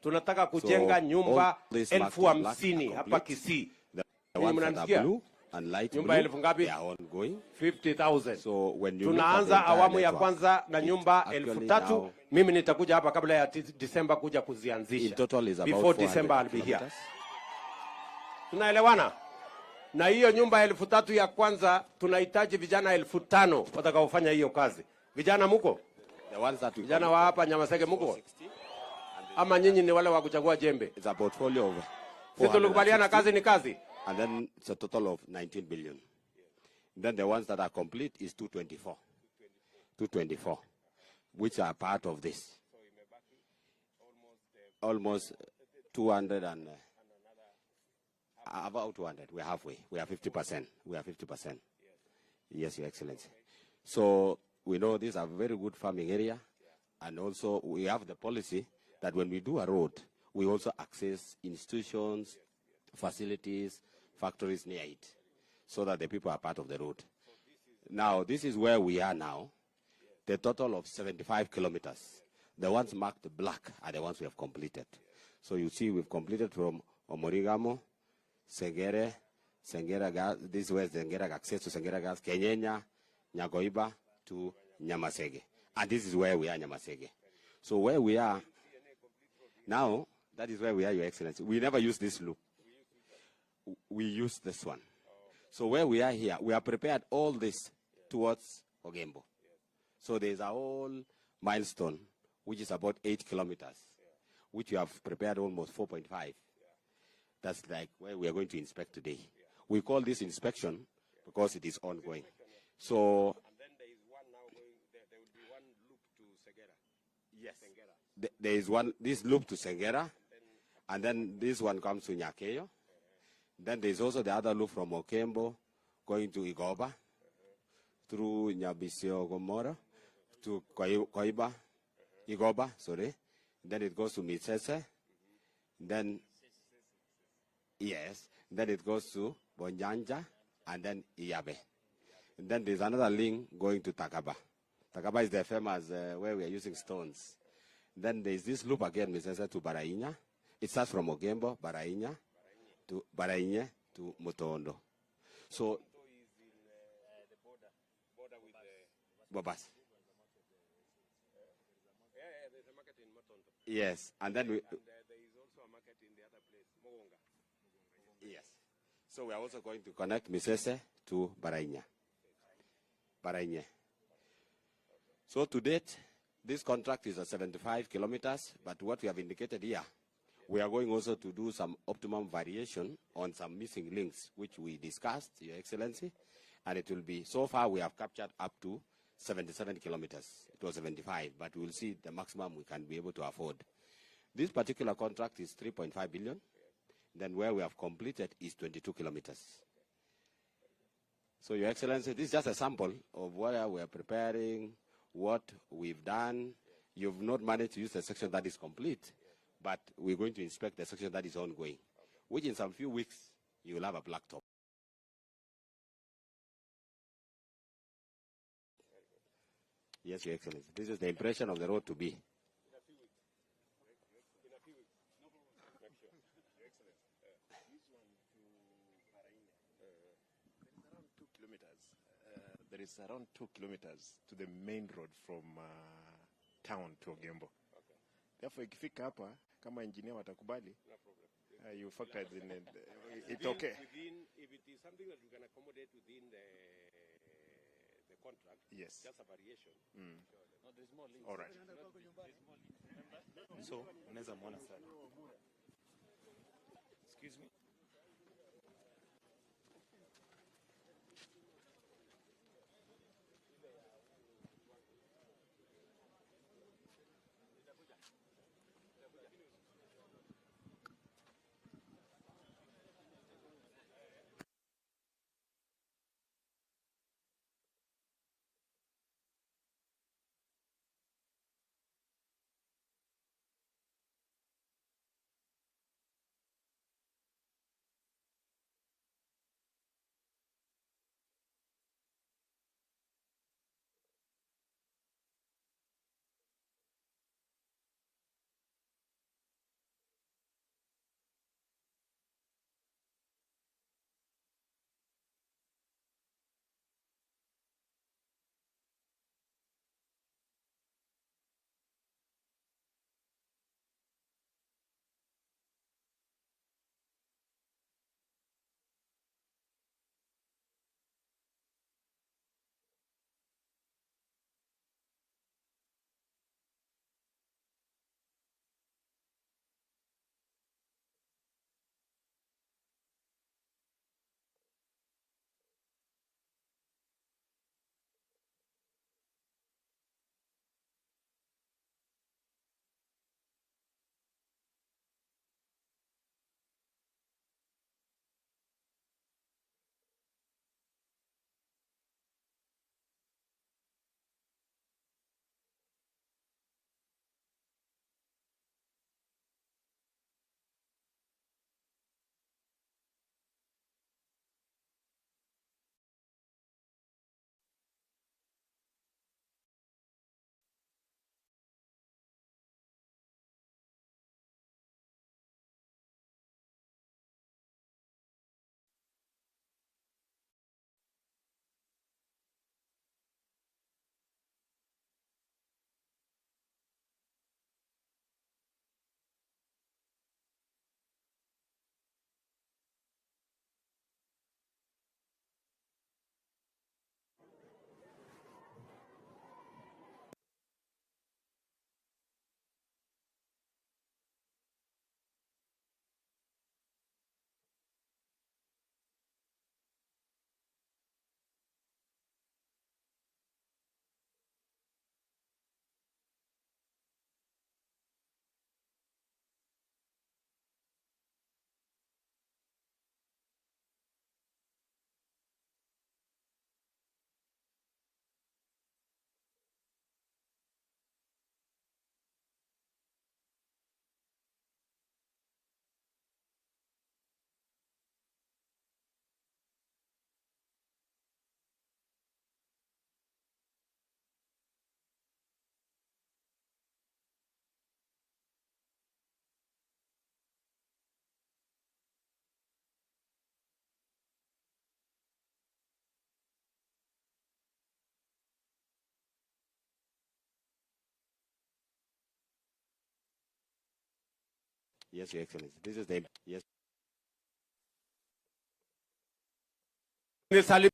Tunataka kujenga nyumba 50,000 hapa Kisii. Mnanisikia? Nyumba 1000 ngapi? 50,000. Tunaanza awamu ya kwanza na nyumba 3,000. Mimi nitakuja hapa kabla ya December kuja kuzianzisha. Before December I'll be here. Tunaelewana? Na hiyo nyumba 3,000 ya kwanza tunahitaji vijana 5,000 watakaofanya hiyo kazi. Vijana mko? Vijana wa hapa Nyamasege mko? Ama nyinyi ni wale wa kuchagua jembe? It's a portfolio of sisi tulikubaliana kazi ni kazi. And then it's a total of 19 billion. Then the ones that are complete is 224, which are part of this. Almost 200 and about 200. We're halfway. We are 50%. We are 50%. Yes, Your Excellency. So we know this is a very good farming area, and also we have the policy that when we do a road, we also access institutions, facilities, factories near it, so that the people are part of the road. Now, this is where we are now. The total of 75 kilometers. The ones marked black are the ones we have completed. So you see we've completed from Omoringamu, Sengera Gas, this was Sengera access to Sengera Gas, Kenyenya, Nyagoiba to Nyamasege. And this is where we are, Nyamasege. So where we are now, that is where we are, Your Excellency. We never use this loop. We use this one. So where we are here, we have prepared all this towards Ogembo. So there's a whole milestone, which is about 8 kilometers, which we have prepared almost 4.5. That's like where we are going to inspect today. We call this inspection because it is ongoing. So, and then there is one now going, there will be one loop to Segera. Yes. Sengera. There is one, this loop to Sengera, and then this one comes to Nyakeyo. Then there's also the other loop from Okembo going to Igoba, through Nyabisio Gomora, to Koiba, Igoba, sorry. Then it goes to Mitsese. Then, yes, then it goes to Bonyanja, and then Iyabe. And then there's another link going to Takaba. Takaba is the famous where we are using stones. Then there's this loop again, Mitsese to Barainya. It starts from Ogembo, Barainya, to Barainya to Motondo. So, is in the border with Bobas. Yeah, there's a market in Motondo. Yes, and then there is also a market in the other place, Mogonga. Yes. So we are also going to connect Misese to Barainya. Barainya. So to date, this contract is at 75 kilometers, but what we have indicated here, we are going also to do some optimum variation on some missing links, which we discussed, Your Excellency, and it will be, so far we have captured up to 77 kilometers. It was 75, but we will see the maximum we can be able to afford. This particular contract is 3.5 billion. Then where we have completed is 22 kilometers. So, Your Excellency, this is just a sample of where we are preparing, what we've done. You've not managed to use the section that is complete, but we're going to inspect the section that is ongoing, which in some few weeks, you will have a blacktop. Yes, Your Excellency. This is the impression of the road to be. There is around 2 kilometers to the main road from town to Ogembo. Okay. Therefore, ikifika hapa, kama engineer watakubali, no problem. You factor it in it. It's okay. If it is something that we can accommodate within the contract, yes, just a variation. Sure. No, there's more links. All right. So, unaweza muona sana. Excuse me. Yes, Your Excellency. This is the yes. Nisalim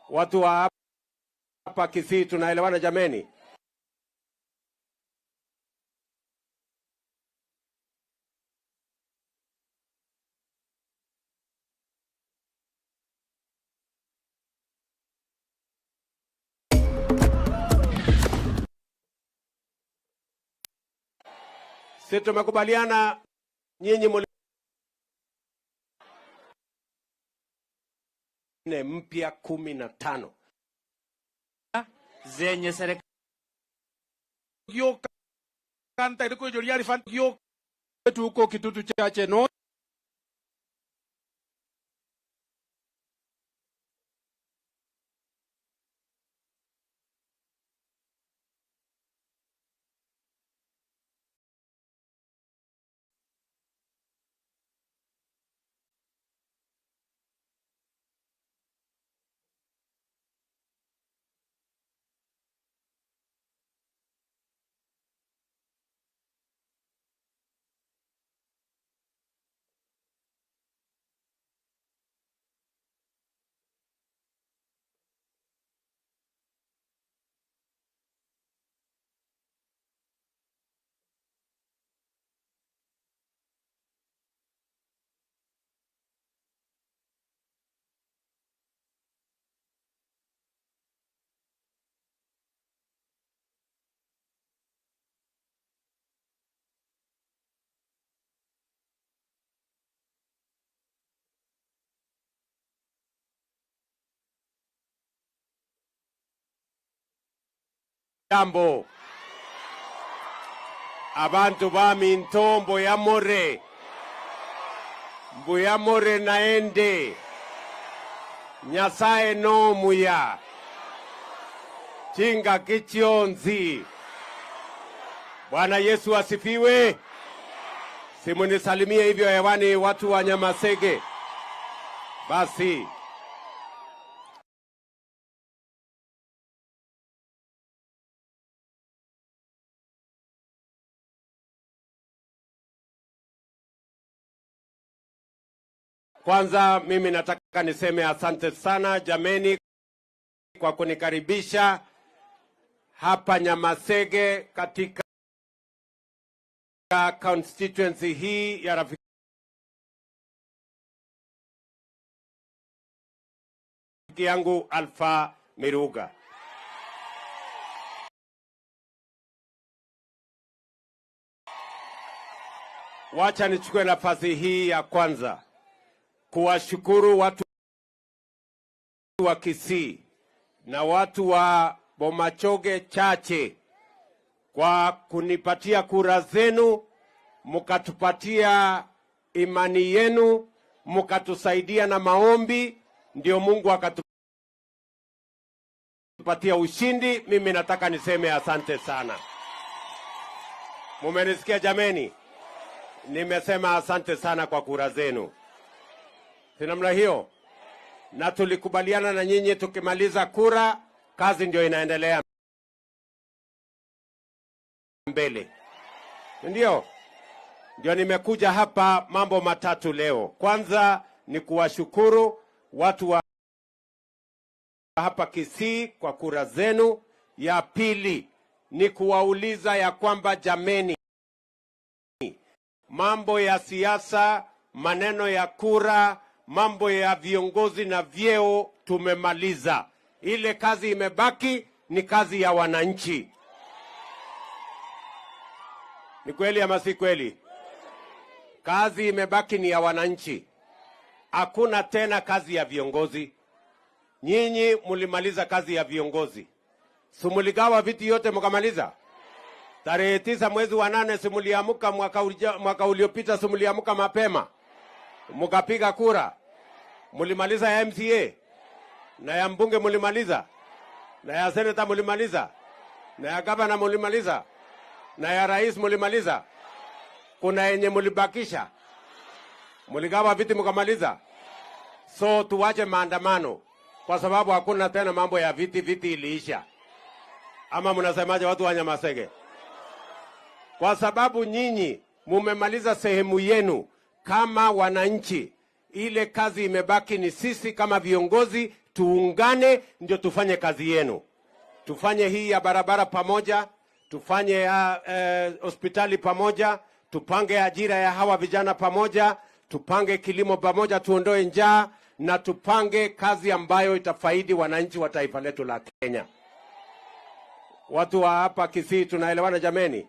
watu wa hapa Kisii, tunaelewana jameni? Sisi tumekubaliana nyinyi mpya 15 zenye serikali kanta iliko joliari fan yo tuko kitutu chache no jambo abantu bami ntombo ya more mbuya more naende Nyasaye no muya chinga kichionzi. Bwana Yesu asifiwe. Simunisalimie hivyo hewani watu wa Nyamasege. Basi kwanza mimi nataka niseme asante sana jameni kwa kunikaribisha hapa Nyamasege katika constituency hii ya rafiki yangu Alpha Miruga. Wacha nichukue nafasi hii ya kwanza kuwashukuru watu wa Kisii na watu wa Bomachoge Chache kwa kunipatia kura zenu, mukatupatia imani yenu, mukatusaidia na maombi, ndio Mungu akatupatia ushindi. Mimi nataka niseme asante sana. Mumenisikia jameni? Nimesema asante sana kwa kura zenu. Si namna hiyo? Na tulikubaliana na nyinyi tukimaliza kura, kazi ndio inaendelea mbele. Ndio nimekuja hapa mambo matatu leo. Kwanza ni kuwashukuru watu wa hapa Kisii kwa kura zenu. Ya pili ni kuwauliza ya kwamba jameni, mambo ya siasa, maneno ya kura, mambo ya viongozi na vyeo tumemaliza. Ile kazi imebaki ni kazi ya wananchi. Ni kweli ama si kweli? Kazi imebaki ni ya wananchi. Hakuna tena kazi ya viongozi. Nyinyi mulimaliza kazi ya viongozi. Sumuligawa viti yote mkamaliza. Tarehe 9 mwezi wa 8 simuliamuka mwaka uliopita, simuliamuka mapema. Mukapiga kura. Mulimaliza ya MCA. Na ya mbunge mulimaliza. Na ya seneta mulimaliza. Na ya gavana mulimaliza. Na ya rais mulimaliza. Kuna yenye mulibakisha. Muligawa viti mkamaliza. So tuwache maandamano, kwa sababu hakuna tena mambo ya viti iliisha. Ama mnasemaje watu wa Nyamasege? Kwa sababu nyinyi mumemaliza sehemu yenu kama wananchi. Ile kazi imebaki ni sisi kama viongozi tuungane ndio tufanye kazi yenu. Tufanye hii ya barabara pamoja, tufanye ya hospitali pamoja, tupange ajira ya hawa vijana pamoja, tupange kilimo pamoja, tuondoe njaa, na tupange kazi ambayo itafaidi wananchi wa taifa letu la Kenya. Watu wa hapa Kisii tunaelewana jameni?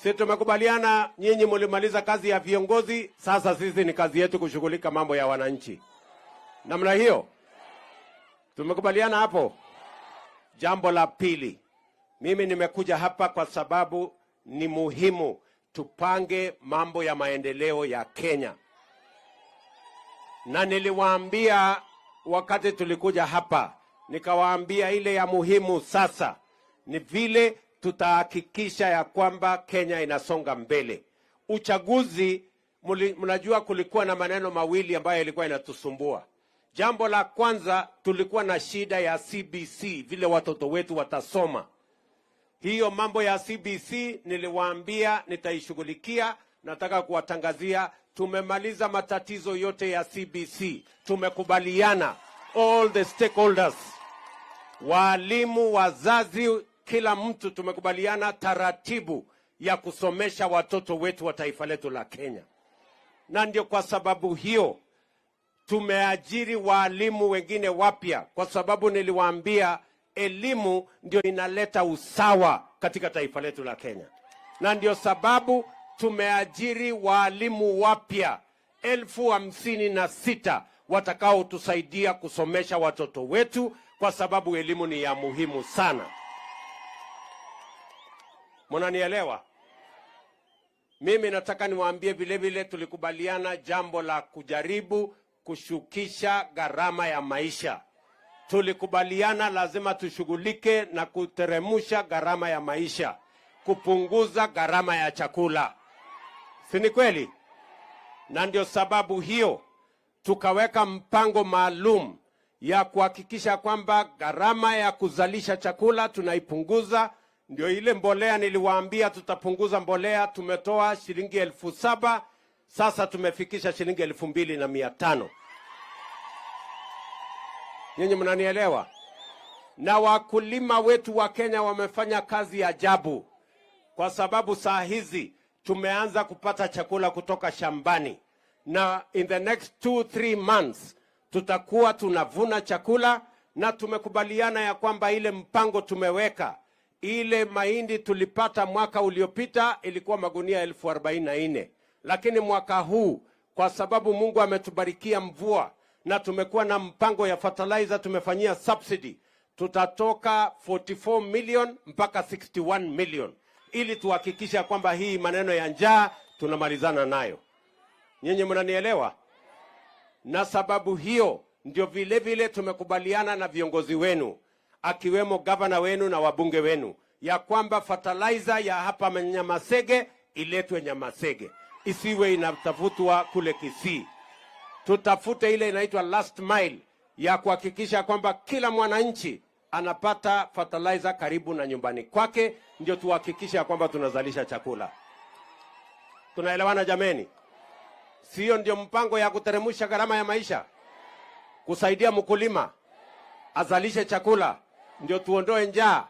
Sisi tumekubaliana, nyinyi mlimaliza kazi ya viongozi, sasa sisi ni kazi yetu kushughulika mambo ya wananchi. Namna hiyo tumekubaliana hapo. Jambo la pili, mimi nimekuja hapa kwa sababu ni muhimu tupange mambo ya maendeleo ya Kenya. Na niliwaambia wakati tulikuja hapa, nikawaambia ile ya muhimu sasa ni vile tutahakikisha ya kwamba Kenya inasonga mbele. Uchaguzi, mnajua kulikuwa na maneno mawili ambayo ilikuwa inatusumbua. Jambo la kwanza, tulikuwa na shida ya CBC, vile watoto wetu watasoma. Hiyo mambo ya CBC niliwaambia nitaishughulikia. Nataka kuwatangazia tumemaliza matatizo yote ya CBC. Tumekubaliana, all the stakeholders, walimu, wazazi, kila mtu tumekubaliana taratibu ya kusomesha watoto wetu wa taifa letu la Kenya. Na ndio kwa sababu hiyo tumeajiri walimu wengine wapya, kwa sababu niliwaambia elimu ndio inaleta usawa katika taifa letu la Kenya. Na ndio sababu tumeajiri walimu wapya 56,000 watakao tusaidia kusomesha watoto wetu, kwa sababu elimu ni ya muhimu sana. Mnanielewa? Mimi nataka niwaambie vile vile tulikubaliana jambo la kujaribu kushukisha gharama ya maisha. Tulikubaliana lazima tushughulike na kuteremusha gharama ya maisha, kupunguza gharama ya chakula. Si ni kweli? Na ndio sababu hiyo tukaweka mpango maalum ya kuhakikisha kwamba gharama ya kuzalisha chakula tunaipunguza. Ndio ile mbolea niliwaambia tutapunguza mbolea, tumetoa shilingi 7,000, sasa tumefikisha shilingi 2,500. Nyinyi mnanielewa? Na wakulima wetu wa Kenya wamefanya kazi ya ajabu, kwa sababu saa hizi tumeanza kupata chakula kutoka shambani, na in the next 2-3 months tutakuwa tunavuna chakula. Na tumekubaliana ya kwamba ile mpango tumeweka, ile mahindi tulipata mwaka uliopita ilikuwa magunia 44,000, lakini mwaka huu kwa sababu Mungu ametubarikia mvua na tumekuwa na mpango ya fertilizer, tumefanyia subsidy, tutatoka 44 million mpaka 61 million, ili tuhakikisha kwamba hii maneno ya njaa tunamalizana nayo. Nyinyi mnanielewa? Na sababu hiyo ndio vile vile tumekubaliana na viongozi wenu, akiwemo gavana wenu na wabunge wenu, ya kwamba fertilizer ya hapa Nyamasege iletwe Nyamasege, isiwe inatafutwa kule Kisii. Tutafute ile inaitwa last mile ya kuhakikisha kwamba kila mwananchi anapata fertilizer karibu na nyumbani kwake, ndio tuhakikisha kwamba tunazalisha chakula. Tunaelewana jameni? Sio ndio mpango ya kuteremusha gharama ya maisha, kusaidia mkulima azalishe chakula, ndio tuondoe njaa.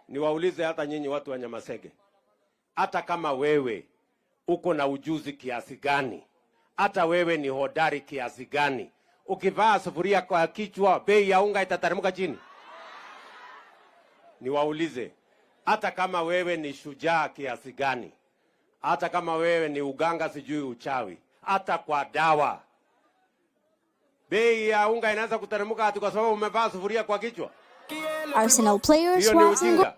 Niwaulize hata nyinyi watu wa Nyamasege, hata kama wewe uko na ujuzi kiasi gani, hata wewe ni hodari kiasi gani, ukivaa sufuria kwa kichwa bei ya unga itateremka chini? Niwaulize, hata kama wewe ni shujaa kiasi gani, hata kama wewe ni uganga sijui uchawi, hata kwa dawa bei ya unga inaanza kuteremka ati kwa sababu umevaa sufuria kwa kichwa? Arsenal players Hiyo ni ujinga.